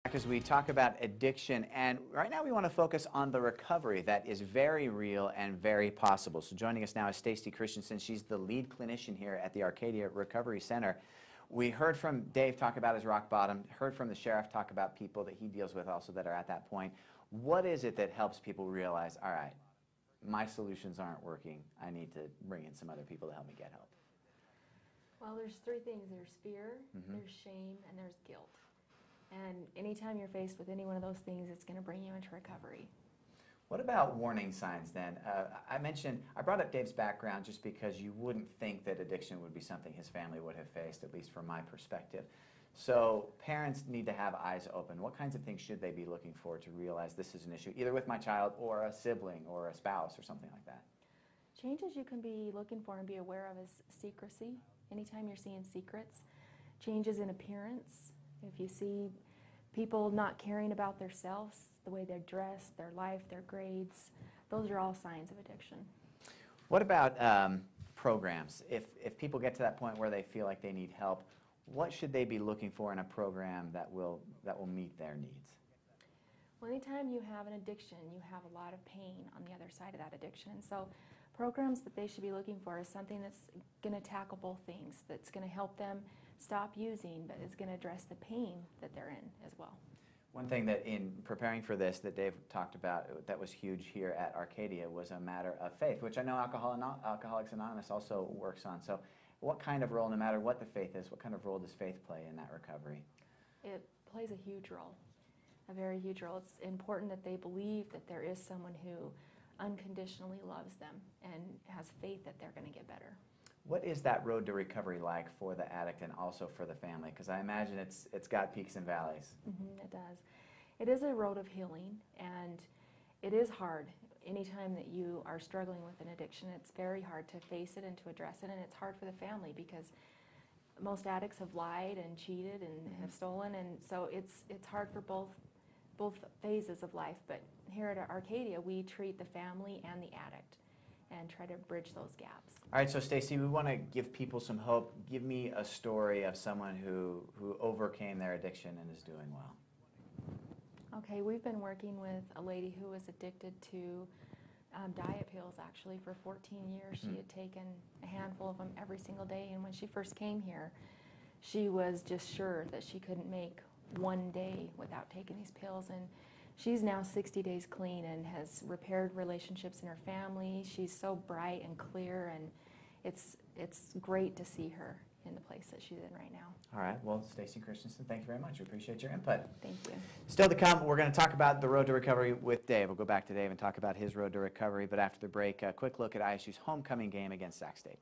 As we talk about addiction, and right now we want to focus on the recovery that is very real and very possible. So joining us now is Stacey Christensen. She's the lead clinician here at the Arcadia Recovery Center. We heard from Dave talk about his rock bottom, heard from the sheriff talk about people that he deals with also that are at that point. What is it that helps people realize, all right, my solutions aren't working, I need to bring in some other people to help me get help? Well, there's three things. There's fear, there's shame, and there's guilt. And anytime you're faced with any one of those things, it's going to bring you into recovery. What about warning signs then? I brought up Dave's background just because you wouldn't think that addiction would be something his family would have faced, at least from my perspective. So parents need to have eyes open. What kinds of things should they be looking for to realize this is an issue, either with my child or a sibling or a spouse or something like that? Changes you can be looking for and be aware of is secrecy. Anytime you're seeing secrets, changes in appearance. If you see people not caring about themselves, the way they dress, their life, their grades, those are all signs of addiction. What about programs? If people get to that point where they feel like they need help, what should they be looking for in a program that will meet their needs? Well, anytime you have an addiction, you have a lot of pain on the other side of that addiction. And so programs that they should be looking for is something that's going to tackle both things, that's going to help them stop using, but is going to address the pain that they're in as well. One thing that in preparing for this that Dave talked about that was huge here at Arcadia was a matter of faith, which I know Alcoholics Anonymous also works on. So what kind of role, no matter what the faith is, what kind of role does faith play in that recovery? It plays a huge role, a very huge role. It's important that they believe that there is someone who unconditionally loves them and has faith that they're going to get better. What is that road to recovery like for the addict and also for the family? Because I imagine it's got peaks and valleys. It does. It is a road of healing, and it is hard. Anytime that you are struggling with an addiction, it's very hard to face it and to address it, and it's hard for the family because most addicts have lied and cheated and have stolen, and so it's hard for both phases of life. But here at Arcadia, we treat the family and the addict and try to bridge those gaps. All right, so Stacey, we want to give people some hope. Give me a story of someone who overcame their addiction and is doing well. Okay, we've been working with a lady who was addicted to diet pills actually for 14 years. She had taken a handful of them every single day, and when she first came here, she was just sure that she couldn't make one day without taking these pills, and she's now 60 days clean and has repaired relationships in her family. She's so bright and clear, and it's great to see her in the place that she's in right now. All right. Well, Stacey Christensen, thank you very much. We appreciate your input. Thank you. Still to come, we're going to talk about the road to recovery with Dave. We'll go back to Dave and talk about his road to recovery, but after the break, a quick look at ISU's homecoming game against Sac State.